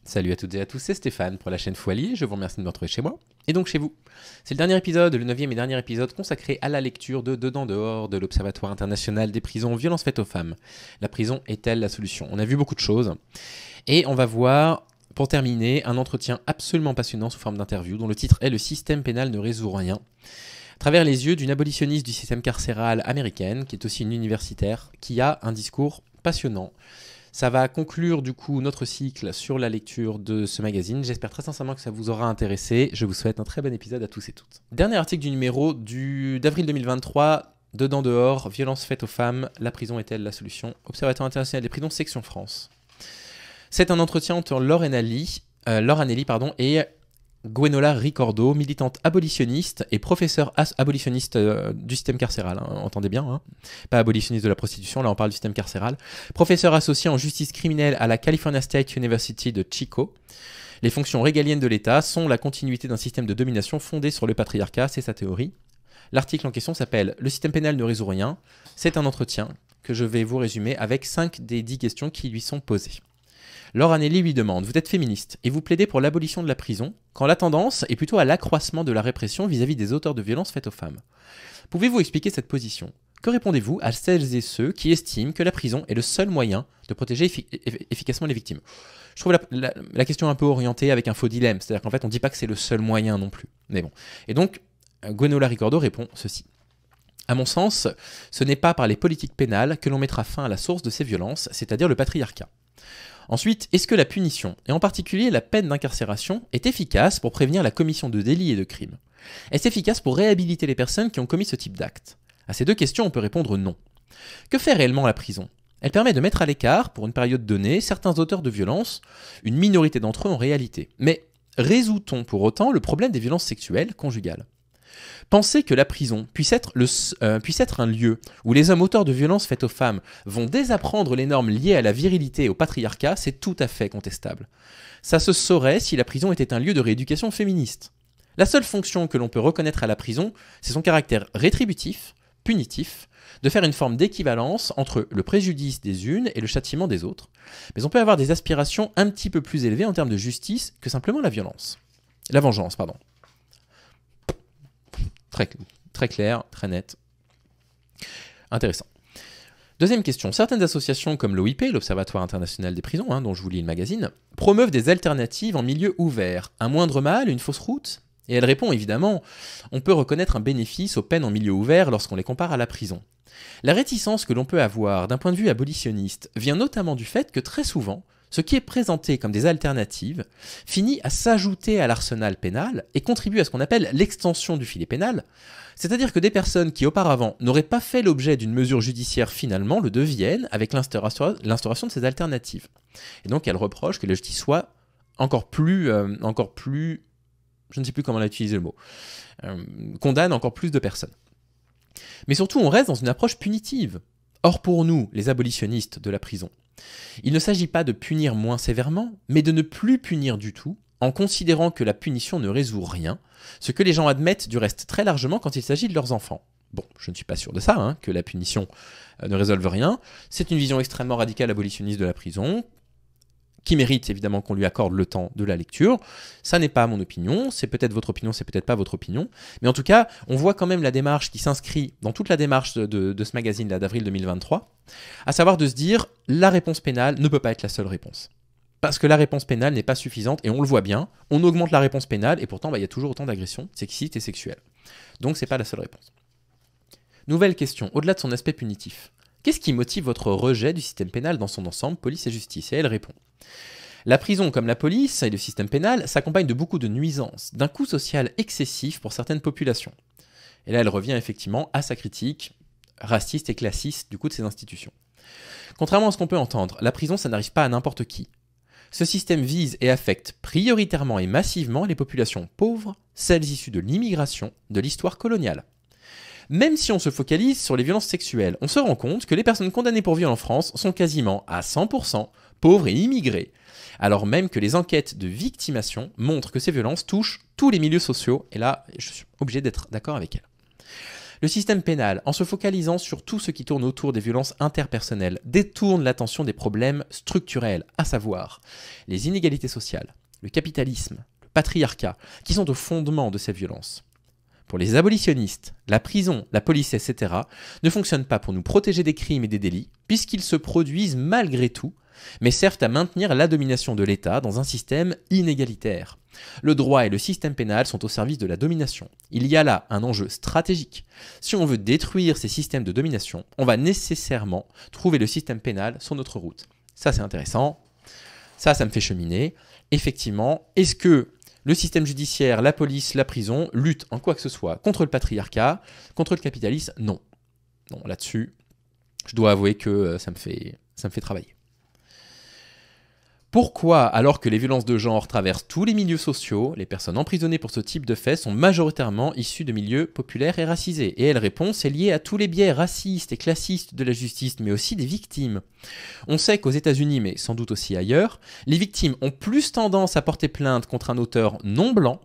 Salut à toutes et à tous, c'est Stéphane pour la chaîne Foilier, je vous remercie de me retrouver chez moi, et donc chez vous. C'est le dernier épisode, le 9e et dernier épisode consacré à la lecture de Dedans dehors de l'Observatoire international des prisons violences faites aux femmes. La prison est-elle la solution? On a vu beaucoup de choses, et on va voir, pour terminer, un entretien absolument passionnant sous forme d'interview, dont le titre est « Le système pénal ne résout rien », à travers les yeux d'une abolitionniste du système carcéral américaine, qui est aussi une universitaire, qui a un discours passionnant. Ça va conclure du coup notre cycle sur la lecture de ce magazine. J'espère très sincèrement que ça vous aura intéressé. Je vous souhaite un très bon épisode à tous et toutes. Dernier article du numéro d'avril 2023, Dedans dehors, violences faites aux femmes, la prison est-elle la solution? Observatoire international des prisons, section France. C'est un entretien entre Laure Anelli et Gwenola Ricordo, militante abolitionniste et professeure abolitionniste du système carcéral, hein, entendez bien, hein. Pas abolitionniste de la prostitution, là on parle du système carcéral. Professeur associé en justice criminelle à la California State University de Chico. Les fonctions régaliennes de l'État sont la continuité d'un système de domination fondé sur le patriarcat, c'est sa théorie. L'article en question s'appelle « Le système pénal ne résout rien ». C'est un entretien que je vais vous résumer avec 5 des 10 questions qui lui sont posées. Laure Anelli lui demande « Vous êtes féministe et vous plaidez pour l'abolition de la prison, quand la tendance est plutôt à l'accroissement de la répression vis-à-vis des auteurs de violences faites aux femmes. Pouvez-vous expliquer cette position? Que répondez-vous à celles et ceux qui estiment que la prison est le seul moyen de protéger efficacement les victimes ?» Je trouve la question un peu orientée avec un faux dilemme, c'est-à-dire qu'en fait on ne dit pas que c'est le seul moyen non plus. Mais bon. Et donc, Gwenola Ricordo répond ceci. À mon sens, ce n'est pas par les politiques pénales que l'on mettra fin à la source de ces violences, c'est-à-dire le patriarcat. Ensuite, est-ce que la punition, et en particulier la peine d'incarcération, est efficace pour prévenir la commission de délits et de crimes? Est-ce efficace pour réhabiliter les personnes qui ont commis ce type d'acte? À ces deux questions, on peut répondre non. Que fait réellement la prison? Elle permet de mettre à l'écart, pour une période donnée, certains auteurs de violences, une minorité d'entre eux en réalité. Mais résout-on pour autant le problème des violences sexuelles conjugales? Penser que la prison puisse être un lieu où les hommes auteurs de violences faites aux femmes vont désapprendre les normes liées à la virilité et au patriarcat, c'est tout à fait contestable. Ça se saurait si la prison était un lieu de rééducation féministe. La seule fonction que l'on peut reconnaître à la prison, c'est son caractère rétributif, punitif, de faire une forme d'équivalence entre le préjudice des unes et le châtiment des autres. Mais on peut avoir des aspirations un petit peu plus élevées en termes de justice que simplement la violence. La vengeance, pardon. Très clair, très net. Intéressant. Deuxième question. Certaines associations comme l'OIP, l'Observatoire international des prisons, dont je vous lis le magazine, promeuvent des alternatives en milieu ouvert. Un moindre mal, une fausse route? Et elle répond évidemment, on peut reconnaître un bénéfice aux peines en milieu ouvert lorsqu'on les compare à la prison. La réticence que l'on peut avoir d'un point de vue abolitionniste vient notamment du fait que très souvent, ce qui est présenté comme des alternatives finit à s'ajouter à l'arsenal pénal et contribue à ce qu'on appelle l'extension du filet pénal, c'est-à-dire que des personnes qui auparavant n'auraient pas fait l'objet d'une mesure judiciaire finalement le deviennent avec l'instauration de ces alternatives. Et donc elle reproche que la justice soit encore plus, je ne sais plus comment elle a utilisé le mot, condamne encore plus de personnes. Mais surtout on reste dans une approche punitive. Or pour nous, les abolitionnistes de la prison, il ne s'agit pas de punir moins sévèrement, mais de ne plus punir du tout, en considérant que la punition ne résout rien, ce que les gens admettent du reste très largement quand il s'agit de leurs enfants. Bon, je ne suis pas sûr de ça, que la punition ne résolve rien. C'est une vision extrêmement radicale abolitionniste de la prison, qui mérite évidemment qu'on lui accorde le temps de la lecture. Ça n'est pas mon opinion, c'est peut-être votre opinion, c'est peut-être pas votre opinion. Mais en tout cas, on voit quand même la démarche qui s'inscrit dans toute la démarche de ce magazine-là d'avril 2023, à savoir de se dire, la réponse pénale ne peut pas être la seule réponse. Parce que la réponse pénale n'est pas suffisante, et on le voit bien, on augmente la réponse pénale, et pourtant il y a toujours autant d'agressions sexistes et sexuelles. Donc c'est pas la seule réponse. Nouvelle question, au-delà de son aspect punitif. Qu'est-ce qui motive votre rejet du système pénal dans son ensemble, police et justice? Et elle répond. La prison, comme la police et le système pénal, s'accompagne de beaucoup de nuisances, d'un coût social excessif pour certaines populations. Et là, elle revient effectivement à sa critique raciste et classiste du coût de ces institutions. Contrairement à ce qu'on peut entendre, la prison, ça n'arrive pas à n'importe qui. Ce système vise et affecte prioritairement et massivement les populations pauvres, celles issues de l'immigration, de l'histoire coloniale. Même si on se focalise sur les violences sexuelles, on se rend compte que les personnes condamnées pour viol en France sont quasiment à 100% pauvres et immigrées, alors même que les enquêtes de victimation montrent que ces violences touchent tous les milieux sociaux, et là, je suis obligé d'être d'accord avec elle. Le système pénal, en se focalisant sur tout ce qui tourne autour des violences interpersonnelles, détourne l'attention des problèmes structurels, à savoir les inégalités sociales, le capitalisme, le patriarcat, qui sont au fondement de ces violences. Pour les abolitionnistes, la prison, la police, etc. ne fonctionnent pas pour nous protéger des crimes et des délits, puisqu'ils se produisent malgré tout, mais servent à maintenir la domination de l'État dans un système inégalitaire. Le droit et le système pénal sont au service de la domination. Il y a là un enjeu stratégique. Si on veut détruire ces systèmes de domination, on va nécessairement trouver le système pénal sur notre route. Ça, c'est intéressant. Ça me fait cheminer. Effectivement, est-ce que le système judiciaire, la police, la prison luttent en quoi que ce soit contre le patriarcat, contre le capitalisme? Non. Non, là-dessus, je dois avouer que ça me fait travailler. Pourquoi, alors que les violences de genre traversent tous les milieux sociaux, les personnes emprisonnées pour ce type de faits sont majoritairement issues de milieux populaires et racisés? Et elle répond, c'est lié à tous les biais racistes et classistes de la justice, mais aussi des victimes. On sait qu'aux États-Unis, mais sans doute aussi ailleurs, les victimes ont plus tendance à porter plainte contre un auteur non blanc,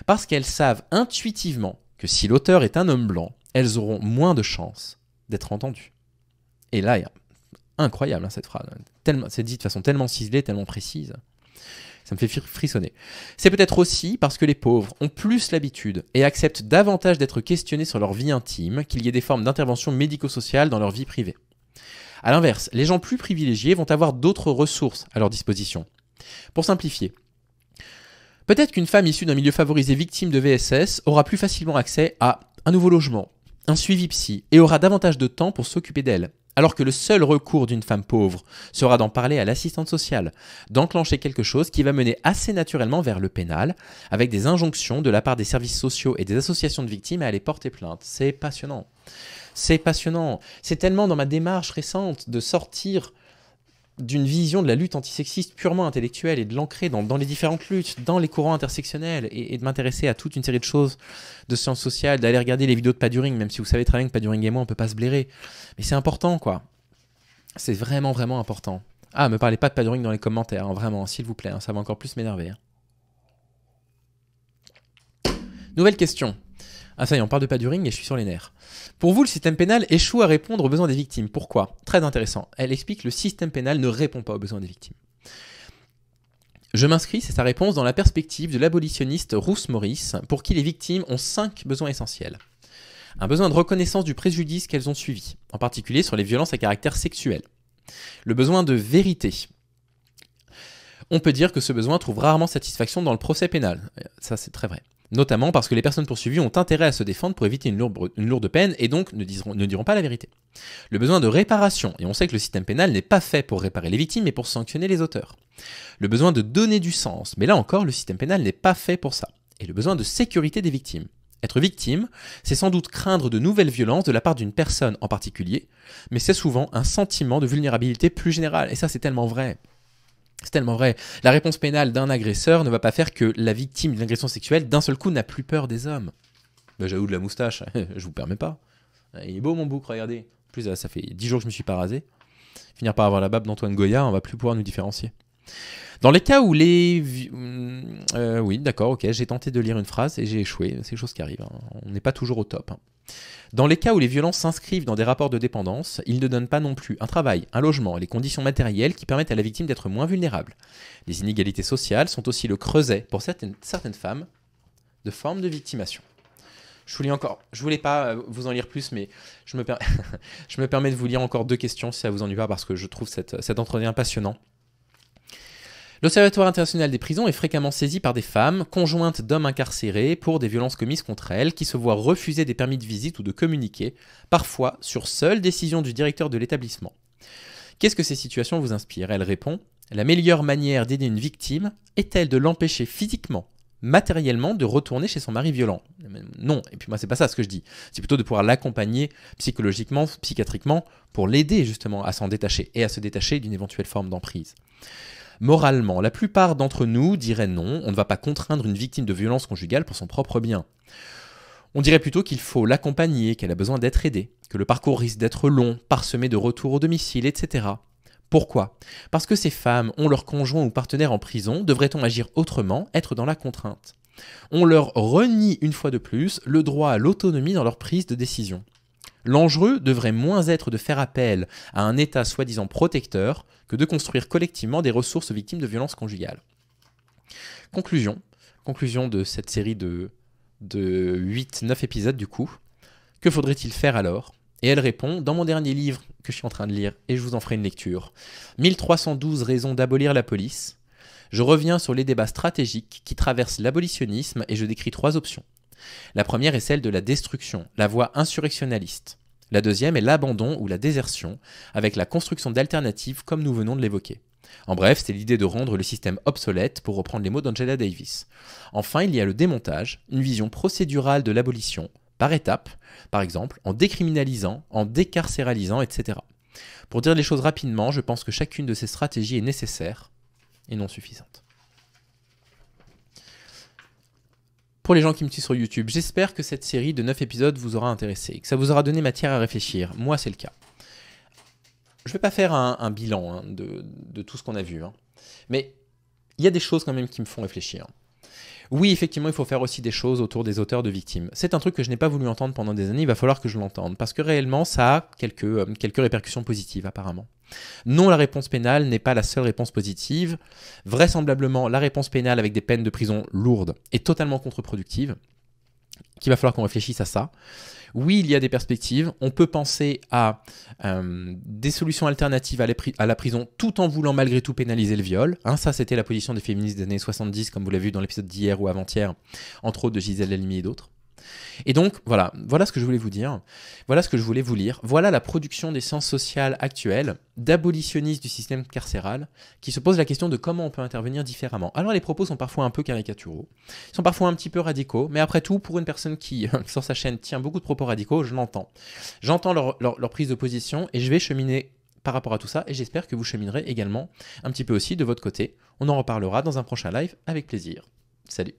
parce qu'elles savent intuitivement que si l'auteur est un homme blanc, elles auront moins de chances d'être entendues. Et là, il y a incroyable cette phrase, c'est dit de façon tellement ciselée, tellement précise. Ça me fait frissonner. C'est peut-être aussi parce que les pauvres ont plus l'habitude et acceptent davantage d'être questionnés sur leur vie intime qu'il y ait des formes d'intervention médico-sociale dans leur vie privée. A l'inverse, les gens plus privilégiés vont avoir d'autres ressources à leur disposition. Pour simplifier, peut-être qu'une femme issue d'un milieu favorisé victime de VSS aura plus facilement accès à un nouveau logement, un suivi psy et aura davantage de temps pour s'occuper d'elle. Alors que le seul recours d'une femme pauvre sera d'en parler à l'assistante sociale, d'enclencher quelque chose qui va mener assez naturellement vers le pénal, avec des injonctions de la part des services sociaux et des associations de victimes à aller porter plainte. C'est passionnant. C'est passionnant. C'est tellement dans ma démarche récente de sortir d'une vision de la lutte antisexiste purement intellectuelle et de l'ancrer dans les différentes luttes, dans les courants intersectionnels et de m'intéresser à toute une série de choses de sciences sociales, d'aller regarder les vidéos de Paduring, même si vous savez très bien que Paduring et moi on peut pas se blairer. Mais c'est important quoi. C'est vraiment vraiment important. Ah, me parlez pas de Paduring dans les commentaires, hein, vraiment, s'il vous plaît, hein, ça va encore plus m'énerver. Hein. Nouvelle question. Ah ça y est, on parle de Paduring et je suis sur les nerfs. Pour vous, le système pénal échoue à répondre aux besoins des victimes. Pourquoi? Très intéressant. Elle explique que le système pénal ne répond pas aux besoins des victimes. Je m'inscris, c'est sa réponse, dans la perspective de l'abolitionniste Ruth Morris, pour qui les victimes ont 5 besoins essentiels. Un besoin de reconnaissance du préjudice qu'elles ont subi, en particulier sur les violences à caractère sexuel. Le besoin de vérité. On peut dire que ce besoin trouve rarement satisfaction dans le procès pénal. Ça, c'est très vrai. Notamment parce que les personnes poursuivies ont intérêt à se défendre pour éviter une lourde peine et donc ne diront pas la vérité. Le besoin de réparation, et on sait que le système pénal n'est pas fait pour réparer les victimes mais pour sanctionner les auteurs. Le besoin de donner du sens, mais là encore le système pénal n'est pas fait pour ça. Et le besoin de sécurité des victimes. Être victime, c'est sans doute craindre de nouvelles violences de la part d'une personne en particulier, mais c'est souvent un sentiment de vulnérabilité plus général, et ça c'est tellement vrai. C'est tellement vrai. La réponse pénale d'un agresseur ne va pas faire que la victime d'une agression sexuelle, d'un seul coup, n'a plus peur des hommes. Ben, j'avoue de la moustache, je vous permets pas. Il est beau mon bouc, regardez. En plus, ça fait 10 jours que je me suis pas rasé. Finir par avoir la barbe d'Antoine Goya, on va plus pouvoir nous différencier. Dans les cas où les... oui, d'accord, ok, j'ai tenté de lire une phrase et j'ai échoué. C'est des choses qui arrivent, hein. On n'est pas toujours au top. Hein. Dans les cas où les violences s'inscrivent dans des rapports de dépendance, ils ne donnent pas non plus un travail, un logement, les conditions matérielles qui permettent à la victime d'être moins vulnérable. Les inégalités sociales sont aussi le creuset, pour certaines femmes, de formes de victimation. Je vous lis encore, je voulais pas vous en lire plus, mais je me permets de vous lire encore 2 questions si ça vous ennuie pas, parce que je trouve cet entretien passionnant. L'Observatoire international des prisons est fréquemment saisi par des femmes, conjointes d'hommes incarcérés, pour des violences commises contre elles, qui se voient refuser des permis de visite ou de communiquer, parfois sur seule décision du directeur de l'établissement. Qu'est-ce que ces situations vous inspirent? Elle répond « La meilleure manière d'aider une victime est-elle de l'empêcher physiquement, matériellement, de retourner chez son mari violent ?» Non, et puis moi c'est pas ça ce que je dis, c'est plutôt de pouvoir l'accompagner psychologiquement, psychiatriquement, pour l'aider justement à s'en détacher, et à se détacher d'une éventuelle forme d'emprise. Moralement, la plupart d'entre nous diraient non, on ne va pas contraindre une victime de violence conjugale pour son propre bien. On dirait plutôt qu'il faut l'accompagner, qu'elle a besoin d'être aidée, que le parcours risque d'être long, parsemé de retours au domicile, etc. Pourquoi? Parce que ces femmes ont leur conjoint ou partenaire en prison, devrait-on agir autrement, être dans la contrainte? On leur renie une fois de plus le droit à l'autonomie dans leur prise de décision. L'enjeu devrait moins être de faire appel à un État soi-disant protecteur que de construire collectivement des ressources aux victimes de violences conjugales. Conclusion de cette série de 8-9 épisodes du coup. Que faudrait-il faire alors ? Et elle répond, dans mon dernier livre que je suis en train de lire, et je vous en ferai une lecture, 1312 raisons d'abolir la police, je reviens sur les débats stratégiques qui traversent l'abolitionnisme et je décris 3 options. La première est celle de la destruction, la voie insurrectionnaliste. La deuxième est l'abandon ou la désertion, avec la construction d'alternatives comme nous venons de l'évoquer. En bref, c'est l'idée de rendre le système obsolète, pour reprendre les mots d'Angela Davis. Enfin, il y a le démontage, une vision procédurale de l'abolition, par étapes, par exemple en décriminalisant, en décarcéralisant, etc. Pour dire les choses rapidement, je pense que chacune de ces stratégies est nécessaire et non suffisante. Pour les gens qui me suivent sur YouTube, j'espère que cette série de 9 épisodes vous aura intéressé, que ça vous aura donné matière à réfléchir. Moi, c'est le cas. Je ne vais pas faire un bilan de tout ce qu'on a vu, mais il y a des choses quand même qui me font réfléchir. Oui, effectivement, il faut faire aussi des choses autour des auteurs de victimes. C'est un truc que je n'ai pas voulu entendre pendant des années, il va falloir que je l'entende, parce que réellement, ça a quelques répercussions positives, apparemment. Non, la réponse pénale n'est pas la seule réponse positive. Vraisemblablement, la réponse pénale avec des peines de prison lourdes est totalement contre-productive, qu'il va falloir qu'on réfléchisse à ça. Oui, il y a des perspectives. On peut penser à des solutions alternatives à la prison tout en voulant malgré tout pénaliser le viol. Ça, c'était la position des féministes des années 70, comme vous l'avez vu dans l'épisode d'hier ou avant-hier, entre autres de Gisèle Halimi et d'autres. Et donc, voilà ce que je voulais vous dire. Voilà ce que je voulais vous lire. Voilà la production des sciences sociales actuelles, d'abolitionnistes du système carcéral, qui se pose la question de comment on peut intervenir différemment. Alors, les propos sont parfois un peu caricaturaux, ils sont parfois un petit peu radicaux, mais après tout, pour une personne qui, sur sa chaîne, tient beaucoup de propos radicaux, je l'entends. J'entends leur prise de position et je vais cheminer par rapport à tout ça, et j'espère que vous cheminerez également un petit peu aussi de votre côté. On en reparlera dans un prochain live avec plaisir. Salut!